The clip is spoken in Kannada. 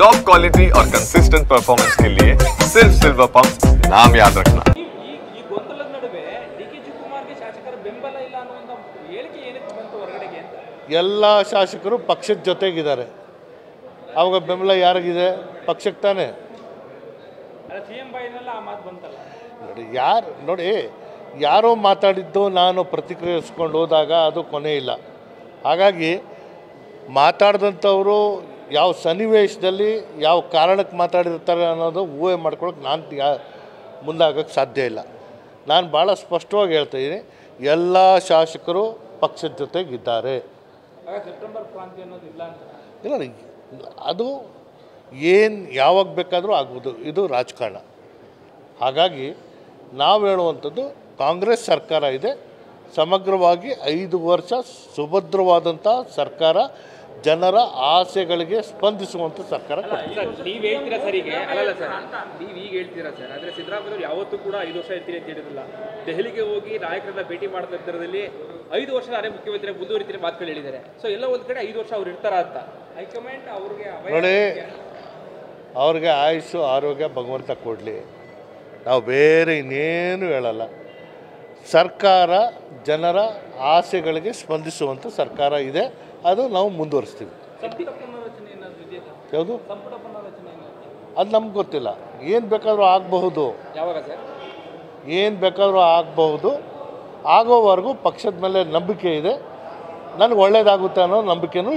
टॉप क्वालिटी और कंसिस्टेंट परफॉर्मेंस के लिए सिर्फ सिल्वर पंप नाम याद रखना। ಎಲ್ಲ ಶಾಸಕರು ಪಕ್ಷದ ಜೊತೆಗಿದ್ದಾರೆ. ಅವಾಗ ಬೆಂಬಲ ಯಾರಿಗಿದೆ? ಪಕ್ಷಕ್ಕೆ ತಾನೆ. ನೋಡಿ ಯಾರೋ ಮಾತಾಡಿದ್ದು ನಾನು ಪ್ರತಿಕ್ರಿಯಿಸ್ಕೊಂಡು ಹೋದಾಗ ಅದು ಕೊನೆ ಇಲ್ಲ. ಹಾಗಾಗಿ ಮಾತಾಡಿದಂಥವರು ಯಾವ ಸನ್ನಿವೇಶದಲ್ಲಿ ಯಾವ ಕಾರಣಕ್ಕೆ ಮಾತಾಡಿರ್ತಾರೆ ಅನ್ನೋದು ಊಹೆ ಮಾಡ್ಕೊಳಕ್ಕೆ ನಾನು ಮುಂದಾಗಕ್ಕೆ ಸಾಧ್ಯ ಇಲ್ಲ. ನಾನು ಭಾಳ ಸ್ಪಷ್ಟವಾಗಿ ಹೇಳ್ತಾಯಿದ್ದೀನಿ, ಎಲ್ಲ ಶಾಸಕರು ಪಕ್ಷದ ಜೊತೆಗಿದ್ದಾರೆ. ಇಲ್ಲ, ಅದು ಏನು ಯಾವಾಗ ಬೇಕಾದರೂ ಆಗ್ಬೋದು. ಇದು ರಾಜಕಾರಣ. ಹಾಗಾಗಿ ನಾವು ಹೇಳುವಂಥದ್ದು, ಕಾಂಗ್ರೆಸ್ ಸರ್ಕಾರ ಇದೆ, ಸಮಗ್ರವಾಗಿ 5 ವರ್ಷ ಸುಭದ್ರವಾದಂಥ ಸರ್ಕಾರ, ಜನರ ಆಸೆಗಳಿಗೆ ಸ್ಪಂದಿಸುವಂಥ ಸರ್ಕಾರ. ನೀವು ಹೇಳ್ತೀರಾ ಸರಿಗೆ ಅಲ್ಲಲ್ಲ ಸರ್, ನೀವು ಈಗ ಹೇಳ್ತೀರಾ ಸರ್, ಆದರೆ ಸಿದ್ದರಾಮಯ್ಯವರು ಯಾವತ್ತೂ ಕೂಡ 5 ವರ್ಷ ಇರ್ತೀರಿ ಅಂತ ಹೇಳಿರಲಿಲ್ಲ. ದೆಹಲಿಗೆ ಹೋಗಿ ನಾಯಕರನ್ನ ಭೇಟಿ ಮಾಡಿದ ನಂತರದಲ್ಲಿ 5 ವರ್ಷ ನಾನೇ ಮುಖ್ಯಮಂತ್ರಿ ಮುಂದುವರಿತೀನಿ ಮಾತುಗಳು ಹೇಳಿದ್ದಾರೆ. ಸೊ ಎಲ್ಲ ಒಂದು ಕಡೆ 5 ವರ್ಷ ಅವ್ರು ಇರ್ತಾರ ಅಂತ ಹೈಕಮಾಂಡ್ ಅವ್ರಿಗೆ ನೋಡಿ, ಅವ್ರಿಗೆ ಆಯುಸ್ಸು ಆರೋಗ್ಯ ಭಗವಂತ ಕೊಡಲಿ. ನಾವು ಬೇರೆ ಇನ್ನೇನು ಹೇಳಲ್ಲ. ಸರ್ಕಾರ ಜನರ ಆಸೆಗಳಿಗೆ ಸ್ಪಂದಿಸುವಂಥ ಸರ್ಕಾರ ಇದೆ, ಅದು ನಾವು ಮುಂದುವರಿಸ್ತೀವಿ. ಯಾವುದು ಅದು ನಮ್ಗೆ ಗೊತ್ತಿಲ್ಲ. ಏನು ಬೇಕಾದರೂ ಆಗಬಹುದು, ಏನು ಬೇಕಾದರೂ ಆಗಬಹುದು. ಆಗೋವರೆಗೂ ಪಕ್ಷದ ಮೇಲೆ ನಂಬಿಕೆ ಇದೆ. ನನಗೆ ಒಳ್ಳೇದಾಗುತ್ತೆ ಅನ್ನೋ ನಂಬಿಕೆನೂ